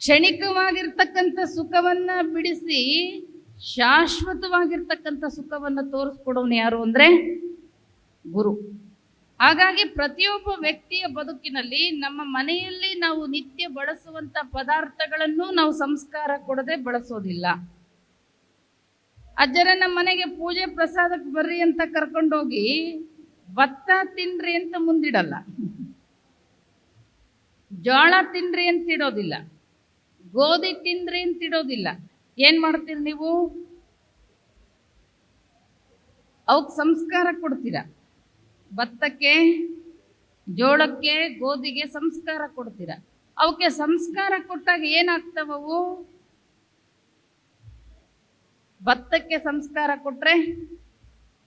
ಕ್ಷಣಿಕವಾಗಿರ್ತಕ್ಕಂಥ ಸುಖವನ್ನ ಬಿಡಿಸಿ ಶಾಶ್ವತವಾಗಿರ್ತಕ್ಕಂಥ ಸುಖವನ್ನು ತೋರಿಸ್ಕೊಡೋನು ಯಾರು ಅಂದ್ರೆ ಗುರು. ಹಾಗಾಗಿ ಪ್ರತಿಯೊಬ್ಬ ವ್ಯಕ್ತಿಯ ಬದುಕಿನಲ್ಲಿ ನಮ್ಮ ಮನೆಯಲ್ಲಿ ನಾವು ನಿತ್ಯ ಬಳಸುವಂತ ಪದಾರ್ಥಗಳನ್ನು ನಾವು ಸಂಸ್ಕಾರ ಕೊಡದೆ ಬಳಸೋದಿಲ್ಲ. ಅಜ್ಜರ ನಮ್ಮ ಮನೆಗೆ ಪೂಜೆ ಪ್ರಸಾದಕ್ಕೆ ಬರ್ರಿ ಅಂತ ಕರ್ಕೊಂಡೋಗಿ ಭತ್ತ ತಿನ್ರಿ ಅಂತ ಮುಂದಿಡಲ್ಲ, ಜೋಳ ತಿನ್ರಿ ಅಂತ ಇಡೋದಿಲ್ಲ, ಗೋಧಿ ತಿನ್ರಿ ಅಂತ ಇಡೋದಿಲ್ಲ. ಏನ್ ಮಾಡ್ತೀರಿ ನೀವು? ಅವಕ್ಕೆ ಸಂಸ್ಕಾರ ಕೊಡ್ತೀರಾ. ಭತ್ತಕ್ಕೆ, ಜೋಳಕ್ಕೆ, ಗೋಧಿಗೆ ಸಂಸ್ಕಾರ ಕೊಡ್ತೀರಾ. ಅವಕ್ಕೆ ಸಂಸ್ಕಾರ ಕೊಟ್ಟಾಗ ಏನಾಗ್ತವವು? ಭತ್ತಕ್ಕೆ ಸಂಸ್ಕಾರ ಕೊಟ್ರೆ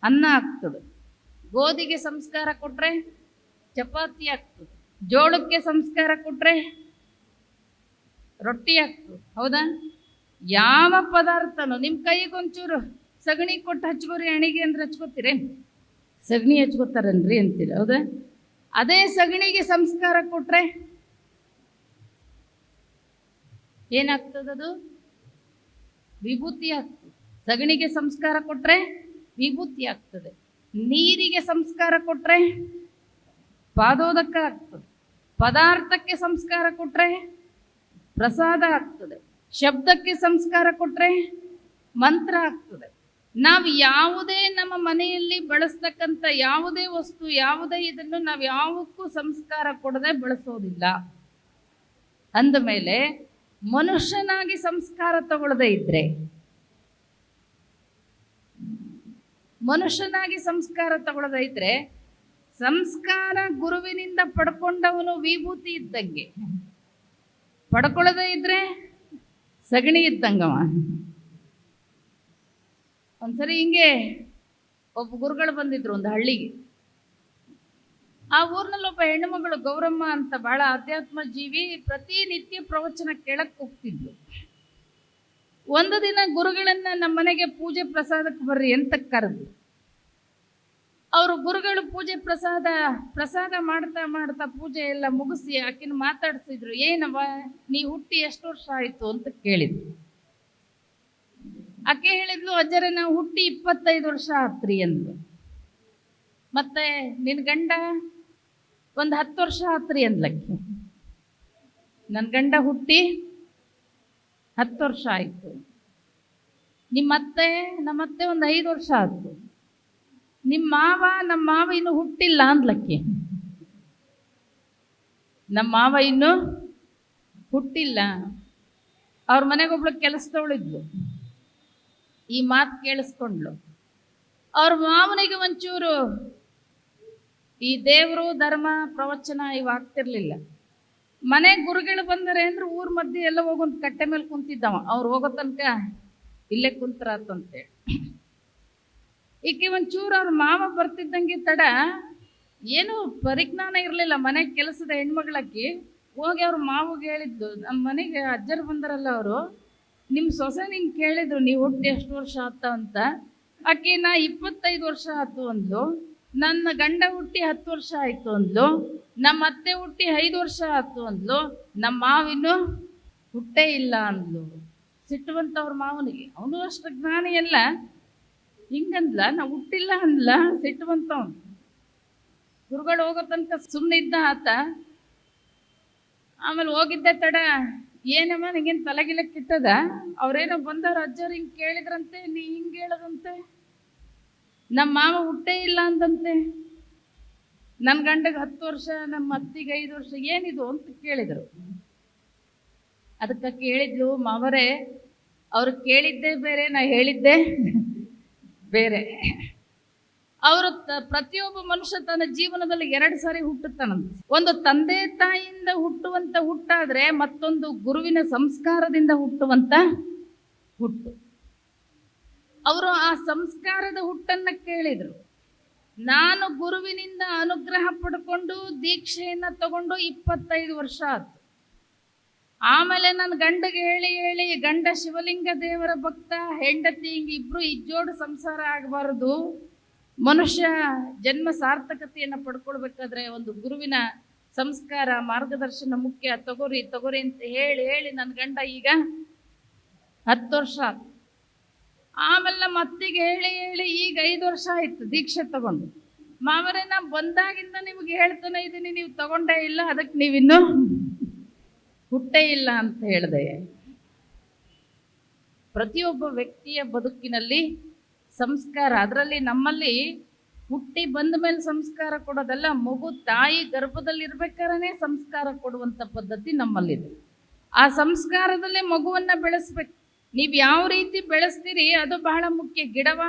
ಅನ್ನ ಆಗ್ತದೆ, ಗೋಧಿಗೆ ಸಂಸ್ಕಾರ ಕೊಟ್ರೆ ಚಪಾತಿ ಆಗ್ತದೆ, ಜೋಳಕ್ಕೆ ಸಂಸ್ಕಾರ ಕೊಟ್ರೆ ರೊಟ್ಟಿ ಆಗ್ತದೆ. ಹೌದಾ? ಯಾವ ಪದಾರ್ಥನೂ ನಿಮ್ಮ ಕೈಗೊಂಚೂರು ಸಗಣಿ ಕೊಟ್ಟು ಹಚ್ಕೋರಿ ಅಣಿಗೆ ಅಂದ್ರೆ ಹಚ್ಕೋತೀರಿ? ಸಗಣಿ ಹಚ್ಕೋತಾರನ್ರಿ ಅಂತೀರಿ. ಹೌದಾ? ಅದೇ ಸಗಣಿಗೆ ಸಂಸ್ಕಾರ ಕೊಟ್ರೆ ಏನಾಗ್ತದದು? ವಿಭೂತಿ ಆಗ್ತದೆ. ಸಗಣಿಗೆ ಸಂಸ್ಕಾರ ಕೊಟ್ರೆ ವಿಭೂತಿ ಆಗ್ತದೆ. ನೀರಿಗೆ ಸಂಸ್ಕಾರ ಕೊಟ್ರೆ ಪಾದೋದಕ ಆಗ್ತದೆ. ಪದಾರ್ಥಕ್ಕೆ ಸಂಸ್ಕಾರ ಕೊಟ್ರೆ ಪ್ರಸಾದ ಆಗ್ತದೆ. ಶಬ್ದಕ್ಕೆ ಸಂಸ್ಕಾರ ಕೊಟ್ರೆ ಮಂತ್ರ ಆಗ್ತದೆ. ನಾವು ಯಾವುದೇ ನಮ್ಮ ಮನೆಯಲ್ಲಿ ಬಳಸ್ತಕ್ಕಂಥ ಯಾವುದೇ ವಸ್ತು, ಯಾವುದೇ ಇದನ್ನು ನಾವು ಯಾವಕ್ಕೂ ಸಂಸ್ಕಾರ ಕೊಡದೆ ಬಳಸೋದಿಲ್ಲ. ಅಂದಮೇಲೆ ಮನುಷ್ಯನಾಗಿ ಸಂಸ್ಕಾರ ತಗೊಳ್ಳದೆ ಇದ್ರೆ, ಮನುಷ್ಯನಾಗಿ ಸಂಸ್ಕಾರ ತಗೊಳ್ಳದೆ ಇದ್ರೆ, ಸಂಸ್ಕಾರ ಗುರುವಿನಿಂದ ಪಡ್ಕೊಂಡವನು ವಿಭೂತಿ ಇದ್ದಂಗೆ, ಪಡ್ಕೊಳ್ಳದೆ ಇದ್ರೆ ಸಗಣಿ ಇದ್ದಂಗವ. ಒಂದ್ಸರಿ ಹಿಂಗೆ ಒಬ್ಬ ಗುರುಗಳು ಬಂದಿದ್ರು ಒಂದು ಹಳ್ಳಿಗೆ. ಆ ಊರಿನಲ್ಲಿ ಒಬ್ಬ ಹೆಣ್ಣುಮಗಳು ಗೌರಮ್ಮ ಅಂತ ಬಹಳ ಅಧ್ಯಾತ್ಮ ಜೀವಿ, ಪ್ರತಿನಿತ್ಯ ಪ್ರವಚನ ಕೇಳಕ್ ಹೋಗ್ತಿದ್ಲು. ಒಂದು ದಿನ ಗುರುಗಳನ್ನ ನಮ್ಮ ಮನೆಗೆ ಪೂಜೆ ಪ್ರಸಾದಕ್ಕೆ ಬರ್ರಿ ಅಂತ ಕರೆದ್ರು. ಅವರು ಗುರುಗಳು ಪೂಜೆ ಪ್ರಸಾದ ಮಾಡ್ತಾ ಮಾಡ್ತಾ ಪೂಜೆ ಎಲ್ಲ ಮುಗಿಸಿ ಆಕಿನ ಮಾತಾಡ್ಸಿದ್ರು. ಏನವ ನೀ ಹುಟ್ಟಿ ಎಷ್ಟು ವರ್ಷ ಆಯ್ತು ಅಂತ ಕೇಳಿದ್ರು. ಆಕೆ ಹೇಳಿದ್ಲು, ಅಜ್ಜರ ನಾವು ಹುಟ್ಟಿ 25 ವರ್ಷ ಆತ್ರಿ ಅಂದ್ಲು. ಮತ್ತೆ ನಿನ್ ಗಂಡ ಒಂದು 10 ವರ್ಷ ಆತ್ರಿ ಅಂದ್ಲಕ್ಕೆ. ನನ್ನ ಗಂಡ ಹುಟ್ಟಿ 10 ವರ್ಷ ಆಯ್ತು. ನಮ್ಮತ್ತೆ ಒಂದು 5 ವರ್ಷ ಆಯ್ತು. ನಮ್ಮ ಮಾವ ಇನ್ನು ಹುಟ್ಟಿಲ್ಲ ಅಂದ್ಲಕ್ಕೆ. ನಮ್ಮ ಮಾವ ಇನ್ನು ಹುಟ್ಟಿಲ್ಲ. ಅವ್ರ ಮನೆಗೊಬ್ಳು ಕೆಲಸದವಳಿದ್ಲು. ಈ ಮಾತು ಕೇಳಿಸ್ಕೊಂಡ್ಲು. ಅವ್ರ ಮಾವನಿಗೆ ಒಂಚೂರು ಈ ದೇವರು ಧರ್ಮ ಪ್ರವಚನ ಇವು ಆಗ್ತಿರ್ಲಿಲ್ಲ. ಮನೆ ಗುರುಗಳು ಬಂದರೆ ಅಂದ್ರೆ ಊರ್ ಮಧ್ಯೆ ಎಲ್ಲ ಹೋಗೊಂದು ಕಟ್ಟೆ ಮೇಲೆ ಕುಂತಿದ್ದವ. ಅವ್ರು ಹೋಗೋ ತನಕ ಇಲ್ಲೇ ಕುಂತರಾತಂತೇಳಿ ಈಕೆ ಒಂಚೂರು ಅವ್ರ ಮಾವ ಬರ್ತಿದ್ದಂಗೆ ತಡ, ಏನು ಪರಿಜ್ಞಾನ ಇರಲಿಲ್ಲ ಮನೆ ಕೆಲಸದ ಹೆಣ್ಮಗಳಾಕಿ. ಹೋಗಿ ಅವ್ರ ಮಾವಿಗೆ ಹೇಳಿದ್ದು, ನಮ್ಮ ಮನೆಗೆ ಅಜ್ಜರು ಬಂದರಲ್ಲ ಅವರು, ನಿಮ್ಮ ಸೊಸೆ ನಿಂಗೆ ಕೇಳಿದ್ರು ನೀವು ಹುಟ್ಟಿ ಎಷ್ಟು ವರ್ಷ ಆತ ಅಂತ. ಆಕೆ ನಾ 25 ವರ್ಷ ಆಯ್ತು ಅಂದ್ಲು. ನನ್ನ ಗಂಡ ಹುಟ್ಟಿ 10 ವರ್ಷ ಆಯ್ತು ಅಂದ್ಲು. ನಮ್ಮ ಅತ್ತೆ ಹುಟ್ಟಿ 5 ವರ್ಷ ಆಯ್ತು ಅಂದ್ಲು. ನಮ್ಮ ಮಾವಿನ್ನು ಹುಟ್ಟೇ ಇಲ್ಲ ಅಂದ್ಲು. ಸಿಟ್ಟುವಂತ ಅವ್ರ ಮಾವನಿಗೆ. ಅವನು ಅಷ್ಟು ಜ್ಞಾನಿ ಎಲ್ಲ, ಹಿಂಗಂದ್ಲ, ನಾ ಹುಟ್ಟಿಲ್ಲ ಅಂದ್ಲ. ಸಿಟ್ಟುವಂತವನು. ಗುರುಗಳು ಹೋಗೋ ತನಕ ಸುಮ್ಮನೆ ಇದ್ದ ಆತ. ಆಮೇಲೆ ಹೋಗಿದ್ದೆ ತಡ, ಏನಮ್ಮ ನಿಂಗೇನು ತಲೆಗಿಲಕ್ಕಿಟ್ಟದ? ಅವ್ರೇನೋ ಬಂದವ್ರು ಅಜ್ಜರು ಹಿಂಗೆ ಕೇಳಿದ್ರಂತೆ, ನೀ ಹಿಂಗೆ ಹೇಳದಂತೆ, ನಮ್ಮ ಮಾವ ಹುಟ್ಟೇ ಇಲ್ಲ ಅಂದಂತೆ, ನನ್ನ ಗಂಡಗೆ 10 ವರ್ಷ, ನಮ್ಮ ಅತ್ತಿಗೆ 5 ವರ್ಷ, ಏನಿದು ಅಂತ ಕೇಳಿದರು. ಅದಕ್ಕೆ ಕೇಳಿದ್ಲು, ಮಾವರೇ ಅವ್ರು ಕೇಳಿದ್ದೇ ಬೇರೆ, ನಾ ಹೇಳಿದ್ದೆ ಬೇರೆ. ಅವರು ಪ್ರತಿಯೊಬ್ಬ ಮನುಷ್ಯ ತನ್ನ ಜೀವನದಲ್ಲಿ 2 ಸಾರಿ ಹುಟ್ಟುತ್ತಾನಂತೆ. ಒಂದು ತಂದೆ ತಾಯಿಯಿಂದ ಹುಟ್ಟುವಂತ ಹುಟ್ಟಾದ್ರೆ, ಮತ್ತೊಂದು ಗುರುವಿನ ಸಂಸ್ಕಾರದಿಂದ ಹುಟ್ಟುವಂತ ಹುಟ್ಟು. ಅವರು ಆ ಸಂಸ್ಕಾರದ ಹುಟ್ಟನ್ನ ಕೇಳಿದ್ರು. ನಾನು ಗುರುವಿನಿಂದ ಅನುಗ್ರಹ ಪಡ್ಕೊಂಡು ದೀಕ್ಷೆಯನ್ನ ತಗೊಂಡು 25 ವರ್ಷ ಆಯ್ತು. ಆಮೇಲೆ ನನ್ನ ಗಂಡಗೆ ಹೇಳಿ ಗಂಡ ಶಿವಲಿಂಗ ದೇವರ ಭಕ್ತ, ಹೆಂಡತಿ, ಹಿಂಗೆ ಇಬ್ರು ಇಜ್ಜೋಡು ಸಂಸಾರ ಆಗಬಾರದು. ಮನುಷ್ಯ ಜನ್ಮ ಸಾರ್ಥಕತೆಯನ್ನು ಪಡ್ಕೊಳ್ಬೇಕಾದ್ರೆ ಒಂದು ಗುರುವಿನ ಸಂಸ್ಕಾರ ಮಾರ್ಗದರ್ಶನ ಮುಖ್ಯ, ತಗೋರಿ ತಗೋರಿ ಅಂತ ಹೇಳಿ ಹೇಳಿ ನನ್ನ ಗಂಡ ಈಗ 10 ವರ್ಷ ಆಯ್ತು. ಆಮೇಲೆ ನಮ್ಮ ಅತ್ತಿಗೆ ಹೇಳಿ ಹೇಳಿ ಈಗ 5 ವರ್ಷ ಆಯ್ತು ದೀಕ್ಷೆ ತಗೊಂಡು. ಮಾವರೇ, ನಾ ಬಂದಾಗಿಂದ ನಿಮ್ಗೆ ಹೇಳ್ತಾನೆ ಇದ್ದೀನಿ, ನೀವು ತಗೊಂಡೇ ಇಲ್ಲ, ಅದಕ್ಕೆ ನೀವಿನ್ನೂ ಹುಟ್ಟೇ ಇಲ್ಲ ಅಂತ ಹೇಳಿದೆ. ಪ್ರತಿಯೊಬ್ಬ ವ್ಯಕ್ತಿಯ ಬದುಕಿನಲ್ಲಿ ಸಂಸ್ಕಾರ, ಅದರಲ್ಲಿ ನಮ್ಮಲ್ಲಿ ಹುಟ್ಟಿ ಬಂದ ಮೇಲೆ ಸಂಸ್ಕಾರ ಕೊಡೋದಲ್ಲ, ಮಗು ತಾಯಿ ಗರ್ಭದಲ್ಲಿರ್ಬೇಕಾದ್ರೆ ಸಂಸ್ಕಾರ ಕೊಡುವಂಥ ಪದ್ಧತಿ ನಮ್ಮಲ್ಲಿದೆ. ಆ ಸಂಸ್ಕಾರದಲ್ಲೇ ಮಗುವನ್ನು ಬೆಳೆಸ್ಬೇಕು. ನೀವು ಯಾವ ರೀತಿ ಬೆಳೆಸ್ತೀರಿ ಅದು ಬಹಳ ಮುಖ್ಯ.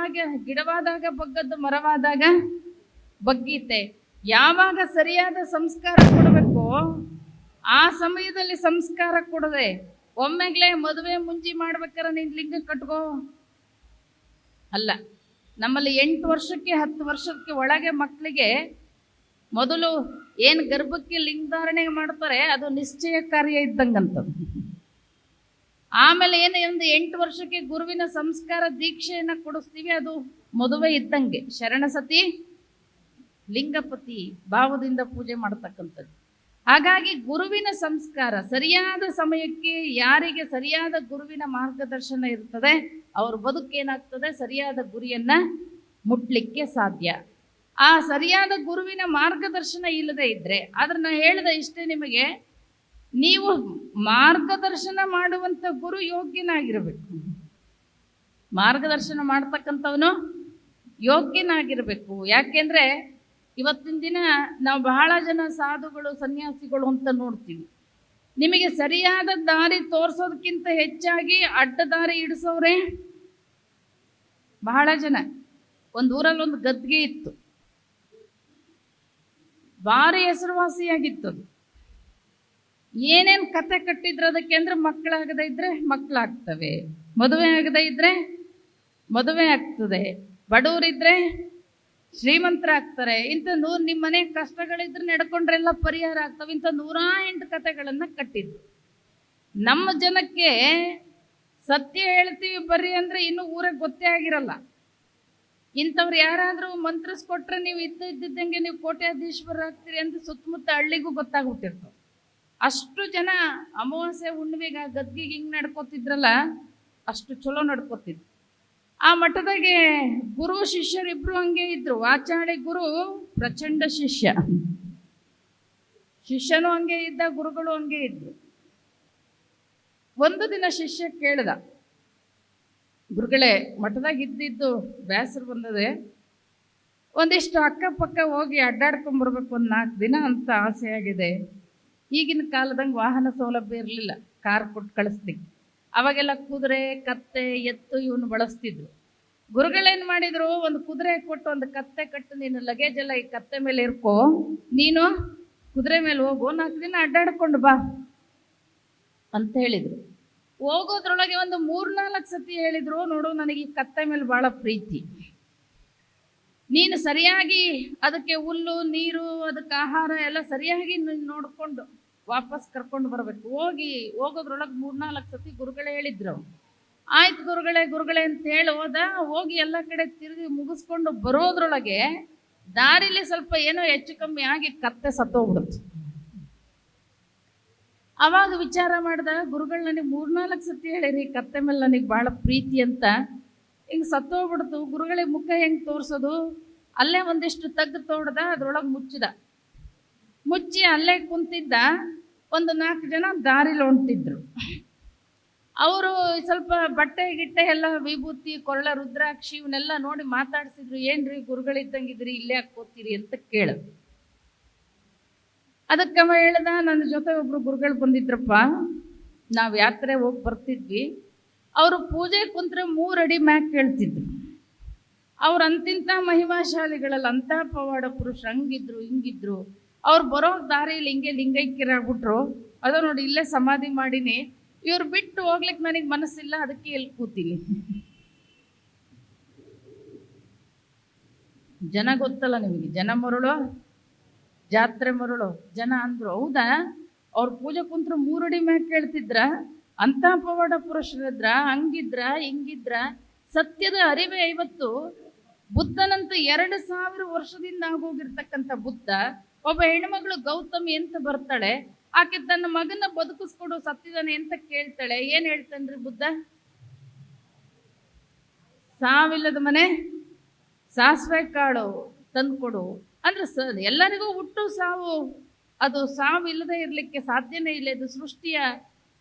ಗಿಡವಾದಾಗ ಬಗ್ಗದ್ದು ಮರವಾದಾಗ ಬಗ್ಗೀತೆ. ಯಾವಾಗ ಸರಿಯಾದ ಸಂಸ್ಕಾರ ಕೊಡಬೇಕು ಆ ಸಮಯದಲ್ಲಿ ಸಂಸ್ಕಾರ ಕೊಡದೆ ಒಮ್ಮೆಗ್ಲೇ ಮದುವೆ ಮುಂಜಿ ಮಾಡ್ಬೇಕಾರೆ ನೀನು ಲಿಂಗ ಕಟ್ಕೋ ಅಲ್ಲ. ನಮ್ಮಲ್ಲಿ 8 ವರ್ಷಕ್ಕೆ 10 ವರ್ಷಕ್ಕೆ ಒಳಗೆ ಮಕ್ಕಳಿಗೆ ಮೊದಲು ಏನು ಗರ್ಭಕ್ಕೆ ಲಿಂಗಧಾರಣೆ ಮಾಡ್ತಾರೆ ಅದು ನಿಶ್ಚಯ ಕಾರ್ಯ ಇದ್ದಂಗಂಥದ್ದು. ಆಮೇಲೆ ಏನು ಒಂದು 8 ವರ್ಷಕ್ಕೆ ಗುರುವಿನ ಸಂಸ್ಕಾರ ದೀಕ್ಷೆಯನ್ನು ಕೊಡಿಸ್ತೀವಿ, ಅದು ಮದುವೆ ಇದ್ದಂಗೆ. ಶರಣಸತಿ ಲಿಂಗಪತಿ ಭಾವದಿಂದ ಪೂಜೆ ಮಾಡ್ತಕ್ಕಂಥದ್ದು. ಹಾಗಾಗಿ ಗುರುವಿನ ಸಂಸ್ಕಾರ ಸರಿಯಾದ ಸಮಯಕ್ಕೆ ಯಾರಿಗೆ ಸರಿಯಾದ ಗುರುವಿನ ಮಾರ್ಗದರ್ಶನ ಇರ್ತದೆ ಅವ್ರ ಬದುಕೇನಾಗ್ತದೆ, ಸರಿಯಾದ ಗುರಿಯನ್ನು ಮುಟ್ಲಿಕ್ಕೆ ಸಾಧ್ಯ. ಆ ಸರಿಯಾದ ಗುರುವಿನ ಮಾರ್ಗದರ್ಶನ ಇಲ್ಲದೆ ಇದ್ದರೆ, ಆದ್ರೆ ನಾನು ಹೇಳಿದ ಇಷ್ಟೇ ನಿಮಗೆ, ನೀವು ಮಾರ್ಗದರ್ಶನ ಮಾಡುವಂಥ ಗುರು ಯೋಗ್ಯನಾಗಿರಬೇಕು. ಮಾರ್ಗದರ್ಶನ ಮಾಡ್ತಕ್ಕಂಥವನು ಯೋಗ್ಯನಾಗಿರಬೇಕು. ಯಾಕೆಂದರೆ ಇವತ್ತಿನ ದಿನ ನಾವು ಬಹಳ ಜನ ಸಾಧುಗಳು ಸನ್ಯಾಸಿಗಳು ಅಂತ ನೋಡ್ತೀವಿ. ನಿಮಗೆ ಸರಿಯಾದ ದಾರಿ ತೋರಿಸೋದಕ್ಕಿಂತ ಹೆಚ್ಚಾಗಿ ಅಡ್ಡ ದಾರಿ ಇಡಿಸೋರೆ ಬಹಳ ಜನ. ಒಂದು ಊರಲ್ಲಿ ಒಂದು ಗದ್ಗೆ ಇತ್ತು, ಭಾರಿ ಹೆಸರುವಾಸಿಯಾಗಿತ್ತದು. ಏನೇನು ಕತೆ ಕಟ್ಟಿದ್ರು ಅದಕ್ಕೆ ಅಂದರೆ ಮಕ್ಕಳಾಗದೇ ಇದ್ದರೆ ಮಕ್ಕಳಾಗ್ತವೆ, ಮದುವೆ ಆಗದೇ ಇದ್ದರೆ ಮದುವೆ ಆಗ್ತದೆ, ಬಡವರಿದ್ದರೆ ಶ್ರೀಮಂತರಾಗ್ತಾರೆ. ಇಂಥ ನಿಮ್ಮ ಮನೆ ಕಷ್ಟಗಳಿದ್ರೆ ನಡ್ಕೊಂಡ್ರೆಲ್ಲ ಪರಿಹಾರ ಆಗ್ತವೆ. ಇಂಥ 108 ಕತೆಗಳನ್ನು ಕಟ್ಟಿದ್ರು. ನಮ್ಮ ಜನಕ್ಕೆ ಸತ್ಯ ಹೇಳ್ತೀವಿ ಬರ್ರಿ ಅಂದರೆ ಇನ್ನೂ ಊರಿಗೆ ಗೊತ್ತೇ ಆಗಿರಲ್ಲ. ಇಂಥವ್ರು ಯಾರಾದರೂ ಮಂತ್ರಿಸ್ಕೊಟ್ರೆ ನೀವು ಇದ್ದಂಗೆ ನೀವು ಕೋಟ್ಯಾಧೀಶ್ವರ ಆಗ್ತೀರಿ ಅಂತ ಸುತ್ತಮುತ್ತ ಹಳ್ಳಿಗೂ ಗೊತ್ತಾಗ್ಬಿಟ್ಟಿರ್ತವೆ. ಅಷ್ಟು ಜನ ಅಮಾವಾಸ್ಯೆ ಹುಣ್ಣಿಮೆಗೆ ಆ ಗದ್ಗಿಗೆ ಹಿಂಗೆ ನಡ್ಕೋತಿದ್ರಲ್ಲ, ಅಷ್ಟು ಚಲೋ ನಡ್ಕೋತಿದ್ರು. ಆ ಮಠದಾಗೆ ಗುರು ಶಿಷ್ಯರಿಬ್ರು ಹಂಗೆ ಇದ್ರು. ವಾಚಾಳಿ ಗುರು ಪ್ರಚಂಡ ಶಿಷ್ಯ, ಶಿಷ್ಯನೂ ಹಂಗೆ ಇದ್ದ, ಗುರುಗಳು ಹಂಗೆ ಇದ್ರು. ಒಂದು ದಿನ ಶಿಷ್ಯ ಕೇಳ್ದ, ಗುರುಗಳೇ ಮಠದಾಗ ಇದ್ದಿದ್ದು ಬೇಸರ ಬಂದದೆ, ಒಂದಿಷ್ಟು ಅಕ್ಕಪಕ್ಕ ಹೋಗಿ ಅಡ್ಡಾಡ್ಕೊಂಬರ್ಬೇಕು ಒಂದು 4 ದಿನ ಅಂತ ಆಸೆ ಆಗಿದೆ. ಈಗಿನ ಕಾಲದಂಗೆ ವಾಹನ ಸೌಲಭ್ಯ ಇರಲಿಲ್ಲ, ಕಾರ್ ಕೊಟ್ಟು ಕಳಿಸ್ಲಿಕ್ಕೆ. ಅವಾಗೆಲ್ಲ ಕುದುರೆ ಕತ್ತೆ ಎತ್ತು ಇವನು ಬಳಸ್ತಿದ್ರು. ಗುರುಗಳೇನು ಮಾಡಿದ್ರು, ಒಂದು ಕುದುರೆ ಕೊಟ್ಟು ಒಂದು ಕತ್ತೆ ಕಟ್ಟು, ನೀನು ಲಗೇಜ್ ಎಲ್ಲ ಈ ಕತ್ತೆ ಮೇಲೆ ಇರ್ಕೋ, ನೀನು ಕುದುರೆ ಮೇಲೆ ಹೋಗು, 4 ದಿನ ಅಡ್ಡಾಡ್ಕೊಂಡು ಬಾ ಅಂತ ಹೇಳಿದರು. ಹೋಗೋದ್ರೊಳಗೆ ಒಂದು 3-4 ಸತಿ ಹೇಳಿದ್ರು, ನೋಡು ನನಗೆ ಈ ಕತ್ತೆ ಮೇಲೆ ಭಾಳ ಪ್ರೀತಿ, ನೀನು ಸರಿಯಾಗಿ ಅದಕ್ಕೆ ಹುಲ್ಲು ನೀರು ಅದಕ್ಕೆ ಆಹಾರ ಎಲ್ಲ ಸರಿಯಾಗಿ ನೋಡಿಕೊಂಡು ವಾಪಸ್ ಕರ್ಕೊಂಡು ಬರಬೇಕು. ಹೋಗೋದ್ರೊಳಗೆ 3-4 ಸತಿ ಗುರುಗಳೇ ಹೇಳಿದ್ರು. ಆಯ್ತು ಗುರುಗಳೇ ಅಂತ ಹೇಳಿ ಹೋಗಿ ಎಲ್ಲ ಕಡೆ ತಿರುಗಿ ಮುಗಿಸ್ಕೊಂಡು ಬರೋದ್ರೊಳಗೆ ದಾರಿಲಿ ಸ್ವಲ್ಪ ಏನೋ ಹೆಚ್ಚು ಕಮ್ಮಿ ಆಗಿ ಕತ್ತೆ ಸತ್ತೋಗ್ಬಿಡುತ್ತೆ. ಅವಾಗ ವಿಚಾರ ಮಾಡ್ದ, ಗುರುಗಳು ನನಗೆ 3-4 ಸತಿ ಹೇಳಿರಿ ಕತ್ತೆ ಮೇಲೆ ನನಗೆ ಭಾಳ ಪ್ರೀತಿ ಅಂತ, ಹಿಂಗೆ ಸತ್ತೋಗ್ಬಿಡ್ತು, ಗುರುಗಳಿಗೆ ಮುಖ ಹೆಂಗೆ ತೋರಿಸೋದು? ಅಲ್ಲೇ ಒಂದಿಷ್ಟು ತಗ್ಗು ತೋಡ್ದ, ಅದ್ರೊಳಗೆ ಮುಚ್ಚಿ ಅಲ್ಲೇ ಕುಂತಿದ್ದ. ಒಂದು 4 ಜನ ದಾರಿಲಿ ಹೊಂಟಿದ್ರು. ಅವರು ಸ್ವಲ್ಪ ಬಟ್ಟೆ ಗಿಟ್ಟೆ ಎಲ್ಲ ವಿಭೂತಿ ಕೊರಳ ರುದ್ರಾಕ್ಷಿ ಇವನ್ನೆಲ್ಲ ನೋಡಿ ಮಾತಾಡ್ಸಿದ್ರು. ಏನ್ರಿ ಗುರುಗಳಿದ್ದಂಗಿದ್ರಿ, ಇಲ್ಲೇ ಹಾಕೋತೀರಿ ಅಂತ ಕೇಳಿದ್ರು. ಅದಕ್ಕವ ಹೇಳ್ದ, ನನ್ನ ಜೊತೆ ಒಬ್ರು ಗುರುಗಳು ಬಂದಿದ್ರಪ್ಪ, ನಾವು ಯಾತ್ರೆ ಹೋಗಿ ಬರ್ತಿದ್ವಿ, ಅವರು ಪೂಜೆ ಕುಂತ್ರೆ 3 ಅಡಿ ಮ್ಯಾಕ್ ಕೇಳ್ತಿದ್ರು. ಅವ್ರು ಅಂತಿಂಥ ಮಹಿಮಾಶಾಲಿಗಳಲ್ಲ, ಅಂಥ ಪವಾಡ ಪುರುಷರು, ಹಂಗಿದ್ರು ಹಿಂಗಿದ್ರು. ಅವ್ರು ಬರೋ ದಾರಿಯಲ್ಲಿ ಹಿಂಗೆ ಲಿಂಗೈಕ್ಯರಾಗ್ಬಿಟ್ರು. ಅದು ನೋಡಿ ಇಲ್ಲೇ ಸಮಾಧಿ ಮಾಡೀನಿ, ಇವ್ರು ಬಿಟ್ಟು ಹೋಗ್ಲಿಕ್ಕೆ ನನಗೆ ಮನಸ್ಸಿಲ್ಲ, ಅದಕ್ಕೆ ಇಲ್ಲಿ ಕೂತೀನಿ. ಜನ ಗೊತ್ತಲ್ಲ ನಿಮಗೆ, ಜನ ಮರುಳು ಜಾತ್ರೆ ಮರುಳು ಜನ ಅಂದರು. ಹೌದಾ, ಅವ್ರ ಪೂಜೆ ಕುಂತ್ರು 3 ಅಡಿ ಮ್ಯಾಕ್ ಕೇಳ್ತಿದ್ರ, ಅಂಥ ಪವಾಡ ಪುರುಷರಿದ್ರ, ಹಂಗಿದ್ರ ಹಿಂಗಿದ್ರ. ಸತ್ಯದ ಅರಿವೇ ಇವತ್ತು. ಬುದ್ಧನಂತ 2000 ವರ್ಷದಿಂದ ಆಗೋಗಿರ್ತಕ್ಕಂಥ ಬುದ್ಧ ಒಬ್ಬ ಹೆಣ್ಮಗಳು ಗೌತಮಿ ಅಂತ ಬರ್ತಾಳೆ, ಆಕೆ ತನ್ನ ಮಗನ ಬದುಕಿಸ್ಕೊಡು, ಸತ್ತಿದ್ದಾನೆ ಅಂತ ಕೇಳ್ತಾಳೆ. ಏನ್ ಹೇಳ್ತಾನ್ರಿ ಬುದ್ಧ? ಸಾವಿಲ್ಲದ ಮನೆ ಸಾಸಿವೆ ಕಾಳು ತಂದ್ಕೊಡು ಅಂದ್ರೆ ಎಲ್ಲರಿಗೂ ಹುಟ್ಟು ಸಾವು, ಅದು ಸಾವು ಇಲ್ಲದೆ ಇರ್ಲಿಕ್ಕೆ ಸಾಧ್ಯನೇ ಇಲ್ಲ. ಇದು ಸೃಷ್ಟಿಯ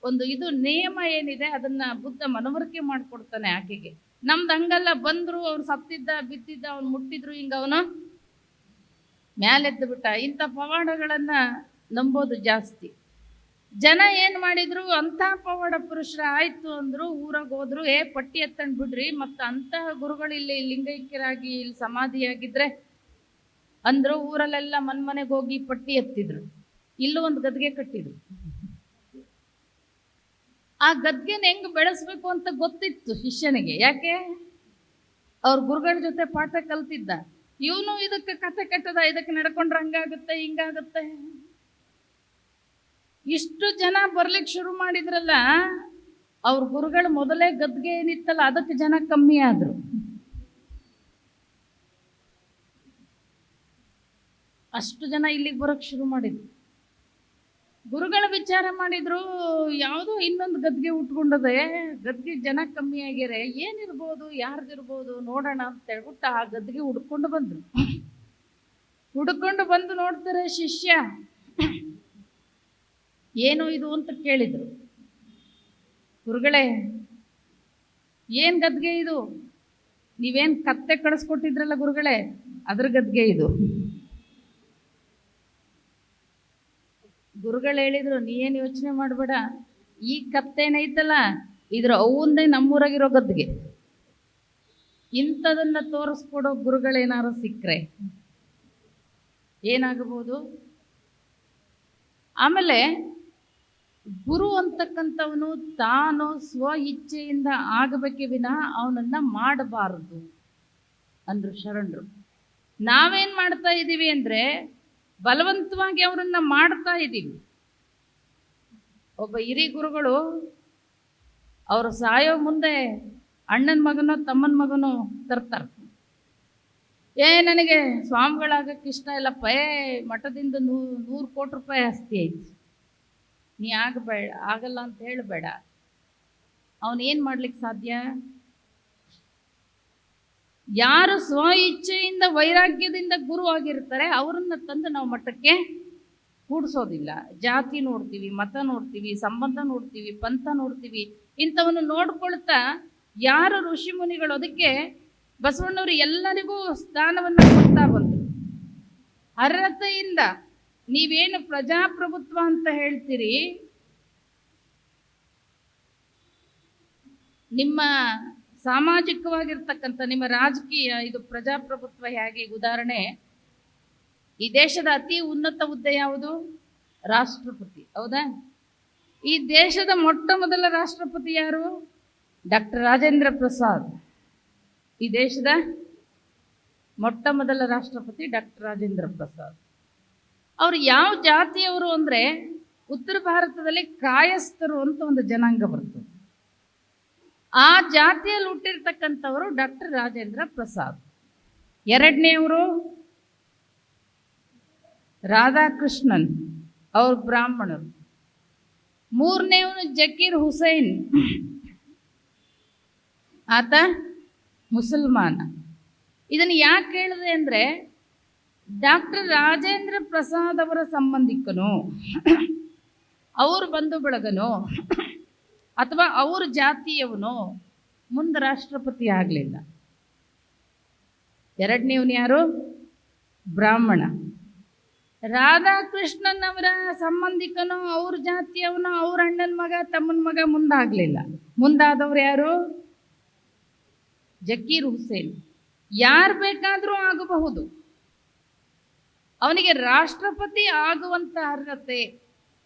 ಒಂದು ಇದು ನಿಯಮ ಏನಿದೆ, ಅದನ್ನ ಬುದ್ಧ ಮನವರಿಕೆ ಮಾಡ್ಕೊಡ್ತಾನೆ ಆಕೆಗೆ. ನಮ್ದು ಹಂಗಲ್ಲ, ಬಂದ್ರು ಅವ್ರು ಸತ್ತಿದ್ದ ಬಿದ್ದಿದ್ದ ಅವ್ನು ಮುಟ್ಟಿದ್ರು ಹಿಂಗ ಅವನು ಮ್ಯಾಲೆದ್ದು ಬಿಟ್ಟ. ಇಂಥ ಪವಾಡಗಳನ್ನ ನಂಬೋದು ಜಾಸ್ತಿ. ಜನ ಏನ್ ಮಾಡಿದ್ರು, ಅಂಥ ಪವಾಡ ಪುರುಷರ ಆಯ್ತು ಅಂದ್ರು, ಊರಾಗ ಹೋದ್ರು, ಪಟ್ಟಿ ಎತ್ತಂಡ್ ಬಿಡ್ರಿ, ಮತ್ತು ಅಂತಹ ಗುರುಗಳು ಇಲ್ಲಿ ಲಿಂಗೈಕ್ಯರಾಗಿ ಇಲ್ಲಿ ಸಮಾಧಿಯಾಗಿದ್ರೆ ಅಂದ್ರು, ಊರಲ್ಲೆಲ್ಲ ಮನೆಗೆ ಹೋಗಿ ಪಟ್ಟಿ ಎತ್ತಿದ್ರು. ಇಲ್ಲೂ ಒಂದು ಗದ್ಗೆ ಕಟ್ಟಿದ್ರು. ಆ ಗದ್ಗೆನ ಹೆಂಗ್ ಬೆಳೆಸ್ಬೇಕು ಅಂತ ಗೊತ್ತಿತ್ತು ಶಿಷ್ಯನಿಗೆ. ಯಾಕೆ? ಅವ್ರ ಗುರುಗಳ ಜೊತೆ ಪಾಠ ಕಲ್ತಿದ್ದ. ಇವನು ಇದಕ್ಕೆ ಕಥೆ ಕಟ್ಟದ, ಇದಕ್ಕೆ ನಡ್ಕೊಂಡ್ರೆ ಹಂಗಾಗುತ್ತೆ ಹಿಂಗಾಗುತ್ತೆ. ಇಷ್ಟು ಜನ ಬರ್ಲಿಕ್ಕೆ ಶುರು ಮಾಡಿದ್ರಲ್ಲ, ಅವ್ರ ಗುರುಗಳು ಮೊದಲೇ ಗದ್ಗೆ ಏನಿತ್ತಲ್ಲ ಅದಕ್ಕೆ ಜನ ಕಮ್ಮಿ ಆದ್ರು. ಅಷ್ಟು ಜನ ಇಲ್ಲಿಗೆ ಬರೋಕ್ ಶುರು ಮಾಡಿದ್ರು. ಗುರುಗಳ ವಿಚಾರ ಮಾಡಿದ್ರು, ಯಾವುದೋ ಇನ್ನೊಂದು ಗದ್ಗೆ ಉಟ್ಕೊಂಡದೆ, ಗದ್ಗೆ ಜನ ಕಮ್ಮಿ ಆಗ್ಯಾರೆ, ಏನಿರ್ಬೋದು ಯಾರ್ದಿರ್ಬೋದು ನೋಡೋಣ ಅಂತ ಹೇಳ್ಬಿಟ್ಟು ಆ ಗದ್ಗೆ ಹುಡ್ಕೊಂಡು ಬಂದ್ರು. ಹುಡ್ಕೊಂಡು ಬಂದು ನೋಡ್ತಾರೆ ಶಿಷ್ಯ, ಏನು ಇದು ಅಂತ ಕೇಳಿದ್ರು. ಗುರುಗಳೇ, ಏನ್ ಗದ್ಗೆ ಇದು? ನೀವೇನ್ ಕತ್ತೆ ಕಳಿಸ್ಕೊಟ್ಟಿದ್ರಲ್ಲ ಗುರುಗಳೇ, ಅದ್ರ ಗದ್ಗೆ ಇದು. ಗುರುಗಳು ಹೇಳಿದ್ರು, ನೀ ಏನು ಯೋಚನೆ ಮಾಡಬೇಡ, ಈ ಕತ್ತೇನೈತಲ್ಲ ಇದ್ರ ಅವಂದೇ ನಮ್ಮೂರಾಗಿರೋ ಗದ್ಗೆ. ಇಂಥದನ್ನ ತೋರಿಸ್ಕೊಡೋ ಗುರುಗಳೇನಾರು ಸಿಕ್ಕರೆ ಏನಾಗಬಹುದು? ಆಮೇಲೆ ಗುರು ಅಂತಕ್ಕಂಥವನು ತಾನು ಸ್ವ ಇಚ್ಛೆಯಿಂದ ಆಗಬೇಕೆ ವಿನ ಅವನನ್ನ ಮಾಡಬಾರದು ಅಂದ್ರು ಶರಣರು. ನಾವೇನ್ ಮಾಡ್ತಾ ಇದ್ದೀವಿ ಅಂದ್ರೆ ಬಲವಂತವಾಗಿ ಅವರನ್ನ ಮಾಡ್ತಾ ಇದ್ದೀವಿ. ಒಬ್ಬ ಹಿರಿ ಗುರುಗಳು ಅವರು ಸಾಯೋ ಮುಂದೆ ಅಣ್ಣನ ಮಗನೋ ತಮ್ಮನ ಮಗನೋ ತರ್ತಾರೆ. ನನಗೆ ಸ್ವಾಮಿಗಳಾಗಕ್ಕೆ ಇಷ್ಟ ಇಲ್ಲಪ್ಪ, ಮಠದಿಂದ 100 ಕೋಟಿ ರೂಪಾಯಿ ಆಸ್ತಿ ಐತಿ, ನೀ ಆಗಲ್ಲ ಅಂತ ಹೇಳಬೇಡ. ಅವನೇನು ಮಾಡ್ಲಿಕ್ಕೆ ಸಾಧ್ಯ? ಯಾರು ಸ್ವ ಇಚ್ಛೆಯಿಂದ ವೈರಾಗ್ಯದಿಂದ ಗುರು ಆಗಿರ್ತಾರೆ ಅವರನ್ನ ತಂದು ನಾವು ಮಠಕ್ಕೆ ಕೂಡಿಸೋದಿಲ್ಲ. ಜಾತಿ ನೋಡ್ತೀವಿ, ಮತ ನೋಡ್ತೀವಿ, ಸಂಬಂಧ ನೋಡ್ತೀವಿ, ಪಂಥ ನೋಡ್ತೀವಿ. ಇಂಥವನ್ನು ನೋಡ್ಕೊಳ್ತಾ ಯಾರು ಋಷಿ ಮುನಿಗಳು, ಅದಕ್ಕೆ ಬಸವಣ್ಣವರು ಎಲ್ಲರಿಗೂ ಸ್ಥಾನವನ್ನು ಕೊಡ್ತಾ ಬಂದರು. ಅರ್ಹತೆಯಿಂದ ನೀವೇನು ಪ್ರಜಾಪ್ರಭುತ್ವ ಅಂತ ಹೇಳ್ತೀರಿ, ನಿಮ್ಮ ಸಾಮಾಜಿಕವಾಗಿರ್ತಕ್ಕಂಥ ನಿಮ್ಮ ರಾಜಕೀಯ ಇದು ಪ್ರಜಾಪ್ರಭುತ್ವ ಹೇಗೆ? ಉದಾಹರಣೆ, ಈ ದೇಶದ ಅತಿ ಉನ್ನತ ಹುದ್ದೆ ಯಾವುದು? ರಾಷ್ಟ್ರಪತಿ, ಹೌದಾ? ಈ ದೇಶದ ಮೊಟ್ಟ ಮೊದಲ ರಾಷ್ಟ್ರಪತಿ ಯಾರು? ಡಾಕ್ಟರ್ ರಾಜೇಂದ್ರ ಪ್ರಸಾದ್. ಈ ದೇಶದ ಮೊಟ್ಟ ಮೊದಲ ರಾಷ್ಟ್ರಪತಿ ಡಾಕ್ಟರ್ ರಾಜೇಂದ್ರ ಪ್ರಸಾದ್. ಅವರು ಯಾವ ಜಾತಿಯವರು ಅಂದರೆ ಉತ್ತರ ಭಾರತದಲ್ಲಿ ಕಾಯಸ್ಥರು ಅಂತ ಒಂದು ಜನಾಂಗ ಬರ್ತದೆ. ಆ ಜಾತಿಯಲ್ಲಿ ಹುಟ್ಟಿರ್ತಕ್ಕಂಥವರು ಡಾಕ್ಟರ್ ರಾಜೇಂದ್ರ ಪ್ರಸಾದ್. ಎರಡನೇವರು ರಾಧಾಕೃಷ್ಣನ್, ಅವರು ಬ್ರಾಹ್ಮಣರು. ಮೂರನೇವನು ಜಕೀರ್ ಹುಸೈನ್, ಆತ ಮುಸಲ್ಮಾನ. ಇದನ್ನು ಯಾಕೆ ಹೇಳಿದೆ ಅಂದರೆ ಡಾಕ್ಟರ್ ರಾಜೇಂದ್ರ ಪ್ರಸಾದ್ ಅವರ ಸಂಬಂಧಿಕನು, ಅವ್ರ ಬಂಧು ಬಳಗನು ಅಥವಾ ಅವ್ರ ಜಾತಿಯವನು ಮುಂದೆ ರಾಷ್ಟ್ರಪತಿ ಆಗಲಿಲ್ಲ. ಎರಡನೇವನು ಯಾರು? ಬ್ರಾಹ್ಮಣ. ರಾಧಾಕೃಷ್ಣನ್ ಅವರ ಸಂಬಂಧಿಕನು, ಅವ್ರ ಜಾತಿಯವನು, ಅವ್ರ ಅಣ್ಣನ ಮಗ ತಮ್ಮನ ಮಗ ಮುಂದಾಗಲಿಲ್ಲ. ಮುಂದಾದವ್ರು ಯಾರು? ಜಕೀರ್ ಹುಸೇನ್. ಯಾರು ಬೇಕಾದರೂ ಆಗಬಹುದು, ಅವನಿಗೆ ರಾಷ್ಟ್ರಪತಿ ಆಗುವಂತ ಅರ್ಹತೆ,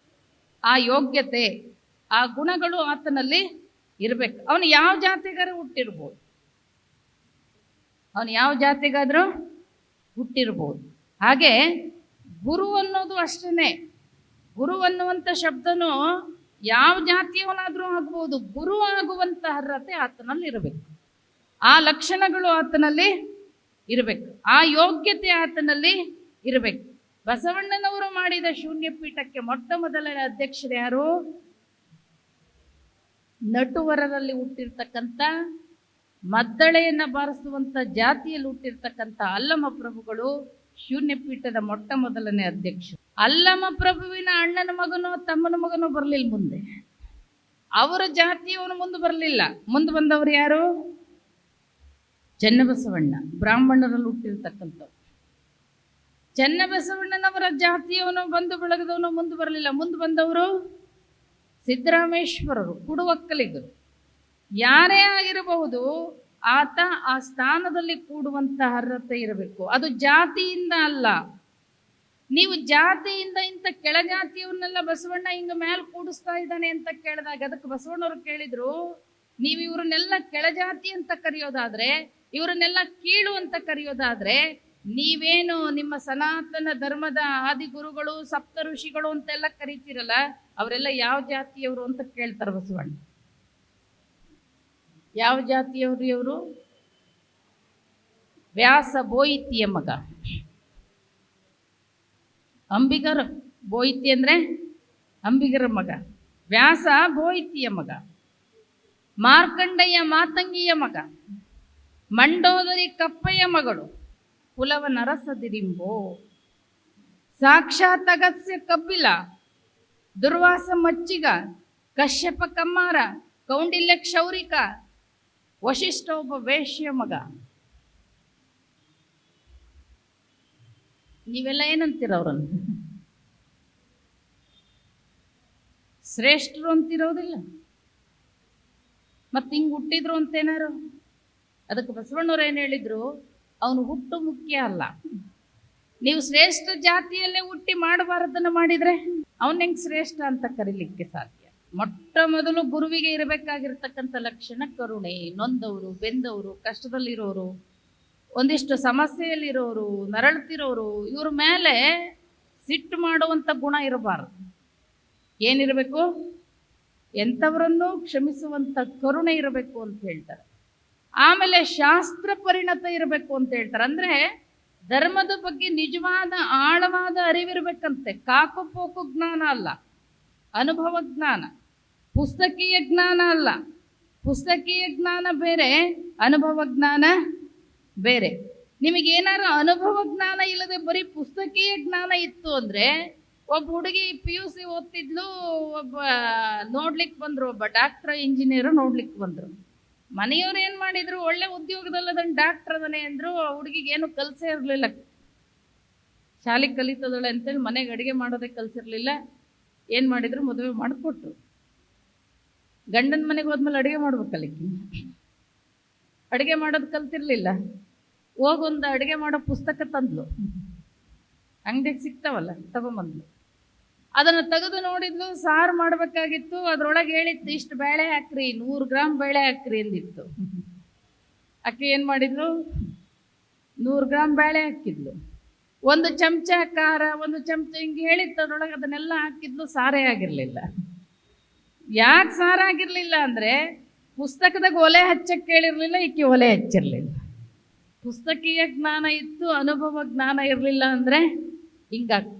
ಆ ಯೋಗ್ಯತೆ, ಆ ಗುಣಗಳು ಆತನಲ್ಲಿ ಇರಬೇಕು. ಅವನು ಯಾವ ಜಾತಿಗಾರ ಹುಟ್ಟಿರ್ಬೋದು, ಅವನು ಯಾವ ಜಾತಿಗಾದ್ರೂ ಹುಟ್ಟಿರ್ಬೋದು. ಹಾಗೆ ಗುರು ಅನ್ನೋದು ಅಷ್ಟೇ. ಗುರು ಅನ್ನುವಂಥ ಶಬ್ದನು ಯಾವ ಜಾತಿಯವನಾದರೂ ಆಗ್ಬೋದು. ಗುರು ಆಗುವಂಥ ಅರ್ಹತೆ ಆತನಲ್ಲಿ ಇರಬೇಕು, ಆ ಲಕ್ಷಣಗಳು ಆತನಲ್ಲಿ ಇರಬೇಕು, ಆ ಯೋಗ್ಯತೆ ಆತನಲ್ಲಿ ಇರಬೇಕು. ಬಸವಣ್ಣನವರು ಮಾಡಿದ ಶೂನ್ಯ ಪೀಠಕ್ಕೆ ಮೊಟ್ಟ ಮೊದಲನೇ ಅಧ್ಯಕ್ಷರು ಯಾರು? ನಟುವರರಲ್ಲಿ ಹುಟ್ಟಿರ್ತಕ್ಕಂಥ, ಮದ್ದಳೆಯನ್ನ ಬಾರಿಸುವಂತ ಜಾತಿಯಲ್ಲಿ ಹುಟ್ಟಿರ್ತಕ್ಕಂಥ ಅಲ್ಲಮ ಪ್ರಭುಗಳು ಶೂನ್ಯ ಪೀಠದ ಮೊಟ್ಟ ಮೊದಲನೇ ಅಧ್ಯಕ್ಷರು. ಅಲ್ಲಮ ಪ್ರಭುವಿನ ಅಣ್ಣನ ಮಗನೋ ತಮ್ಮನ ಮಗನೋ ಬರಲಿಲ್ಲ ಮುಂದೆ, ಅವರ ಜಾತಿಯವನು ಮುಂದೆ ಬರಲಿಲ್ಲ. ಮುಂದೆ ಬಂದವರು ಯಾರು? ಚನ್ನಬಸವಣ್ಣ, ಬ್ರಾಹ್ಮಣರಲ್ಲಿ ಹುಟ್ಟಿರ್ತಕ್ಕಂಥವ್ರು. ಚನ್ನಬಸವಣ್ಣನವರ ಜಾತಿಯವನು ಬಂದು ಬೆಳಗದವನು ಮುಂದೆ ಬರಲಿಲ್ಲ. ಮುಂದೆ ಬಂದವರು ಸಿದ್ದರಾಮೇಶ್ವರರು, ಕುಡುವಕ್ಕಲಿಗರು. ಯಾರೇ ಆಗಿರಬಹುದು, ಆತ ಆ ಸ್ಥಾನದಲ್ಲಿ ಕೂಡುವಂತ ಅರ್ಹತೆ ಇರಬೇಕು. ಅದು ಜಾತಿಯಿಂದ ಅಲ್ಲ. ನೀವು ಜಾತಿಯಿಂದ ಇಂಥ ಕೆಳಜಾತಿಯವನ್ನೆಲ್ಲ ಬಸವಣ್ಣ ಹಿಂಗ ಮೇಲೆ ಕೂಡಿಸ್ತಾ ಇದ್ದಾನೆ ಅಂತ ಕೇಳಿದಾಗ ಅದಕ್ಕೆ ಬಸವಣ್ಣವ್ರು ಕೇಳಿದ್ರು, ನೀವು ಇವ್ರನ್ನೆಲ್ಲ ಕೆಳಜಾತಿ ಅಂತ ಕರೆಯೋದಾದ್ರೆ, ಇವರನ್ನೆಲ್ಲ ಕೀಳು ಅಂತ ಕರೆಯೋದಾದ್ರೆ, ನೀವೇನು ನಿಮ್ಮ ಸನಾತನ ಧರ್ಮದ ಆದಿಗುರುಗಳು ಸಪ್ತ ಋಷಿಗಳು ಅಂತೆಲ್ಲ ಕರಿತೀರಲ್ಲ, ಅವರೆಲ್ಲ ಯಾವ ಜಾತಿಯವರು ಅಂತ ಕೇಳ್ತಾರೆ ಬಸವಣ್ಣ. ಯಾವ ಜಾತಿಯವರು ಇವರು? ವ್ಯಾಸ ಬೋಯಿತಿಯ ಮಗ, ಅಂಬಿಗರ. ಬೋಯಿತಿ ಅಂದ್ರೆ ಅಂಬಿಗರ ಮಗ. ವ್ಯಾಸ ಬೋಯಿತಿಯ ಮಗ, ಮಾರ್ಕಂಡೆಯ ಮಾತಂಗಿಯ ಮಗ, ಮಂಡೋದರಿ ಕಪ್ಪಯ್ಯ ಮಗಳು, ಕುಲವ ನರಸದಿರಿಂಬೋ, ಸಾಕ್ಷಾತ್ ಅಗಸ್ತ್ಯ ಕಬ್ಬಿಲ, ದುರ್ವಾಸ ಮಚ್ಚಿಗ, ಕಶ್ಯಪ ಕಮ್ಮಾರ, ಕೌಂಡಿಲ್ಯ ಕ್ಷೌರಿಕ, ವಶಿಷ್ಠ ಒಬ್ಬ ವೇಶ್ಯ ಮಗ. ನೀವೆಲ್ಲ ಏನಂತೀರ ಅವ್ರನ್ನು? ಶ್ರೇಷ್ಠರು ಅಂತಿರೋದಿಲ್ಲ, ಮತ್ತೆ ಹಿಂಗ್ ಹುಟ್ಟಿದ್ರು ಅಂತೇನಾರು? ಅದಕ್ಕೆ ಬಸವಣ್ಣವ್ರು ಏನು ಹೇಳಿದ್ರು, ಅವನು ಹುಟ್ಟು ಮುಖ್ಯ ಅಲ್ಲ. ನೀವು ಶ್ರೇಷ್ಠ ಜಾತಿಯಲ್ಲೇ ಹುಟ್ಟಿ ಮಾಡಬಾರದನ್ನು ಮಾಡಿದ್ರೆ ಅವನ ಹೆಂಗ್ ಶ್ರೇಷ್ಠ ಅಂತ ಕರೀಲಿಕ್ಕೆ ಸಾಧ್ಯ? ಮೊಟ್ಟ ಮೊದಲು ಗುರುವಿಗೆ ಇರಬೇಕಾಗಿರ್ತಕ್ಕಂಥ ಲಕ್ಷಣ ಕರುಣೆ. ನೊಂದವರು, ಬೆಂದವರು, ಕಷ್ಟದಲ್ಲಿರೋರು, ಒಂದಿಷ್ಟು ಸಮಸ್ಯೆಯಲ್ಲಿರೋರು, ನರಳ್ತಿರೋರು, ಇವ್ರ ಮೇಲೆ ಸಿಟ್ಟು ಮಾಡುವಂಥ ಗುಣ ಇರಬಾರದು. ಏನಿರಬೇಕು? ಎಂಥವರನ್ನು ಕ್ಷಮಿಸುವಂಥ ಕರುಣೆ ಇರಬೇಕು ಅಂತ ಹೇಳ್ತಾರೆ. ಆಮೇಲೆ ಶಾಸ್ತ್ರ ಪರಿಣತ ಇರಬೇಕು ಅಂತ ಹೇಳ್ತಾರೆ. ಅಂದ್ರೆ ಧರ್ಮದ ಬಗ್ಗೆ ನಿಜವಾದ ಆಳವಾದ ಅರಿವಿರ್ಬೇಕಂತೆ. ಕಾಕು ಪೋಕು ಜ್ಞಾನ ಅಲ್ಲ, ಅನುಭವ ಜ್ಞಾನ. ಪುಸ್ತಕೀಯ ಜ್ಞಾನ ಅಲ್ಲ. ಪುಸ್ತಕೀಯ ಜ್ಞಾನ ಬೇರೆ, ಅನುಭವ ಜ್ಞಾನ ಬೇರೆ. ನಿಮಗೇನಾರು ಅನುಭವ ಜ್ಞಾನ ಇಲ್ಲದೆ ಬರೀ ಪುಸ್ತಕೀಯ ಜ್ಞಾನ ಇತ್ತು ಅಂದ್ರೆ, ಒಬ್ಬ ಹುಡುಗಿ PUC ಓದ್ತಿದ್ಲು, ಒಬ್ಬ ನೋಡ್ಲಿಕ್ಕೆ ಬಂದ್ರು, ಒಬ್ಬ ಡಾಕ್ಟರ್ ಇಂಜಿನಿಯರ್ ನೋಡ್ಲಿಕ್ಕೆ ಬಂದ್ರು. ಮನೆಯವ್ರು ಏನ್ ಮಾಡಿದ್ರು, ಒಳ್ಳೆ ಉದ್ಯೋಗದಲ್ಲಿ ಅದನ್ನ ಡಾಕ್ಟರ್ ಅದನ್ನೇ ಅಂದ್ರು. ಹುಡುಗಿಗೆ ಏನು ಕಲ್ಸೇ ಇರಲಿಲ್ಲ, ಶಾಲೆ ಕಲಿತದಳೆ ಅಂತೇಳಿ ಮನೆಗೆ ಅಡುಗೆ ಮಾಡೋದೇ ಕಲ್ಸಿರ್ಲಿಲ್ಲ. ಏನ್ ಮಾಡಿದ್ರು, ಮದುವೆ ಮಾಡಿಕೊಟ್ರು. ಗಂಡನ ಮನೆಗೆ ಹೋದ್ಮೇಲೆ ಅಡುಗೆ ಮಾಡ್ಬೇಕಲ್ಲಿಕ್ಕೆ, ಅಡುಗೆ ಮಾಡೋದು ಕಲ್ತಿರ್ಲಿಲ್ಲ. ಹೋಗೊಂದು ಅಡುಗೆ ಮಾಡೋ ಪುಸ್ತಕ ತಂದ್ಲು, ಅಂಗಡಿಗೆ ಸಿಗ್ತಾವಲ್ಲ, ತಗೊಂಬಂದ್ಲು. ಅದನ್ನು ತೆಗೆದು ನೋಡಿದ್ಲು, ಸಾರು ಮಾಡಬೇಕಾಗಿತ್ತು. ಅದ್ರೊಳಗೆ ಹೇಳಿತ್ತು, ಇಷ್ಟು ಬೇಳೆ ಹಾಕ್ರಿ, 100 ಗ್ರಾಮ್ ಬೇಳೆ ಹಾಕ್ರಿ ಅಂದಿತ್ತು. ಅಕ್ಕಿ ಏನು ಮಾಡಿದ್ಲು, 100 ಗ್ರಾಮ್ ಬೇಳೆ ಹಾಕಿದ್ಲು. 1 ಚಮಚ ಖಾರ, 1 ಚಮಚ ಹಿಂಗೆ ಹೇಳಿತ್ತು. ಅದ್ರೊಳಗೆ ಅದನ್ನೆಲ್ಲ ಹಾಕಿದ್ಲು, ಸಾರೇ ಆಗಿರಲಿಲ್ಲ. ಯಾಕೆ ಸಾರಾಗಿರ್ಲಿಲ್ಲ ಅಂದರೆ, ಪುಸ್ತಕದಾಗ ಒಲೆ ಹಚ್ಚಕ್ಕೆ ಕೇಳಿರಲಿಲ್ಲ, ಈಕೆ ಒಲೆ ಹಚ್ಚಿರಲಿಲ್ಲ. ಪುಸ್ತಕೀಯ ಜ್ಞಾನ ಇತ್ತು, ಅನುಭವ ಜ್ಞಾನ ಇರಲಿಲ್ಲ ಅಂದರೆ ಹಿಂಗಾಗ್ತು.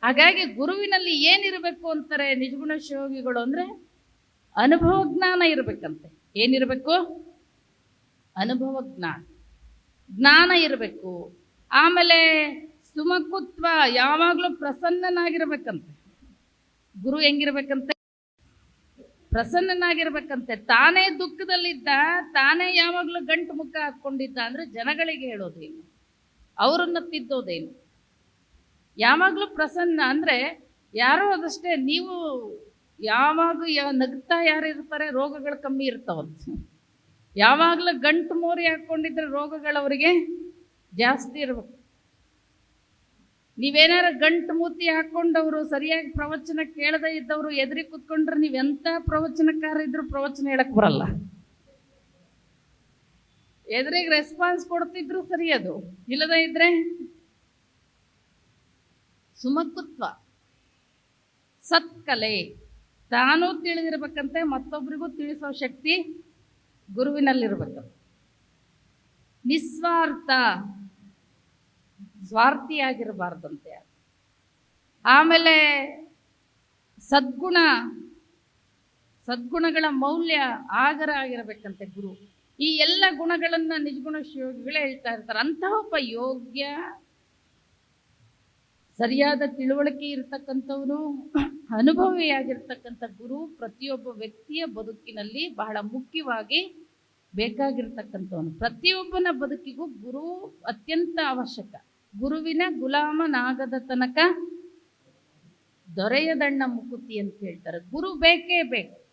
ಹಾಗಾಗಿ ಗುರುವಿನಲ್ಲಿ ಏನಿರಬೇಕು ಅಂತಾರೆ ನಿಜಗುಣ ಶಿವಯೋಗಿಗಳು ಅಂದರೆ, ಅನುಭವ ಜ್ಞಾನ ಇರಬೇಕಂತೆ. ಏನಿರಬೇಕು? ಅನುಭವ ಜ್ಞಾನ, ಜ್ಞಾನ ಇರಬೇಕು. ಆಮೇಲೆ ಸುಮಕುತ್ವ, ಯಾವಾಗಲೂ ಪ್ರಸನ್ನನಾಗಿರ್ಬೇಕಂತೆ. ಗುರು ಹೆಂಗಿರ್ಬೇಕಂತೆ? ಪ್ರಸನ್ನನಾಗಿರ್ಬೇಕಂತೆ. ತಾನೇ ದುಃಖದಲ್ಲಿದ್ದ, ತಾನೇ ಯಾವಾಗಲೂ ಗಂಟು ಮುಖ ಹಾಕ್ಕೊಂಡಿದ್ದ ಅಂದರೆ ಜನಗಳಿಗೆ ಹೇಳೋದೇನು, ಅವರನ್ನು ತಿದ್ದೋದೇನು? ಯಾವಾಗಲೂ ಪ್ರಸನ್ನ ಅಂದರೆ ಯಾರೋ ಅದಷ್ಟೇ. ನೀವು ಯಾವಾಗ ನಗ್ತಾ ಯಾರು ಇರ್ತಾರೆ, ರೋಗಗಳು ಕಮ್ಮಿ ಇರ್ತಾವಂತ. ಯಾವಾಗಲೂ ಗಂಟು ಮೋರಿ ಹಾಕ್ಕೊಂಡಿದ್ರೆ ರೋಗಗಳವರಿಗೆ ಜಾಸ್ತಿ ಇರ್ಬೇಕು. ನೀವೇನಾರು ಗಂಟು ಮೂತಿ ಹಾಕ್ಕೊಂಡವರು, ಸರಿಯಾಗಿ ಪ್ರವಚನ ಕೇಳದೇ ಇದ್ದವರು ಎದುರಿ ಕೂತ್ಕೊಂಡ್ರೆ ನೀವೆಂಥ ಪ್ರವಚನಕಾರ ಇದ್ರು ಪ್ರವಚನ ಹೇಳಕ್ ಬರಲ್ಲ. ಎದುರಿಗೆ ರೆಸ್ಪಾನ್ಸ್ ಕೊಡ್ತಿದ್ರು ಸರಿ, ಅದು ಇಲ್ಲದೇ ಇದ್ರೆ ಸುಮಕುತ್ವ, ಸತ್ಕಲೆ. ತಾನೂ ತಿಳಿದಿರ್ಬೇಕಂತೆ, ಮತ್ತೊಬ್ಬರಿಗೂ ತಿಳಿಸೋ ಶಕ್ತಿ ಗುರುವಿನಲ್ಲಿರ್ಬೇಕಂತೆ. ನಿಸ್ವಾರ್ಥ, ಸ್ವಾರ್ಥಿಯಾಗಿರಬಾರ್ದಂತೆ. ಆಮೇಲೆ ಸದ್ಗುಣ, ಸದ್ಗುಣಗಳ ಮೌಲ್ಯ ಆಗರ ಆಗಿರಬೇಕಂತೆ ಗುರು. ಈ ಎಲ್ಲ ಗುಣಗಳನ್ನ ನಿಜಗುಣ ಶಿವಯೋಗಿಗಳೇ ಹೇಳ್ತಾ ಇರ್ತಾರೆ. ಅಂತಹ ಒಬ್ಬ ಯೋಗ್ಯ, ಸರಿಯಾದ ತಿಳುವಳಿಕೆ ಇರತಕ್ಕಂಥವನು, ಅನುಭವಿಯಾಗಿರ್ತಕ್ಕಂಥ ಗುರು ಪ್ರತಿಯೊಬ್ಬ ವ್ಯಕ್ತಿಯ ಬದುಕಿನಲ್ಲಿ ಬಹಳ ಮುಖ್ಯವಾಗಿ ಬೇಕಾಗಿರ್ತಕ್ಕಂಥವನು. ಪ್ರತಿಯೊಬ್ಬನ ಬದುಕಿಗೂ ಗುರು ಅತ್ಯಂತ ಅವಶ್ಯಕ. ಗುರುವಿನ ಗುಲಾಮನಾಗದ ತನಕ ದೊರೆಯದಣ್ಣ ಮುಕುತಿ ಅಂತ ಹೇಳ್ತಾರೆ. ಗುರು ಬೇಕೇ ಬೇಕು.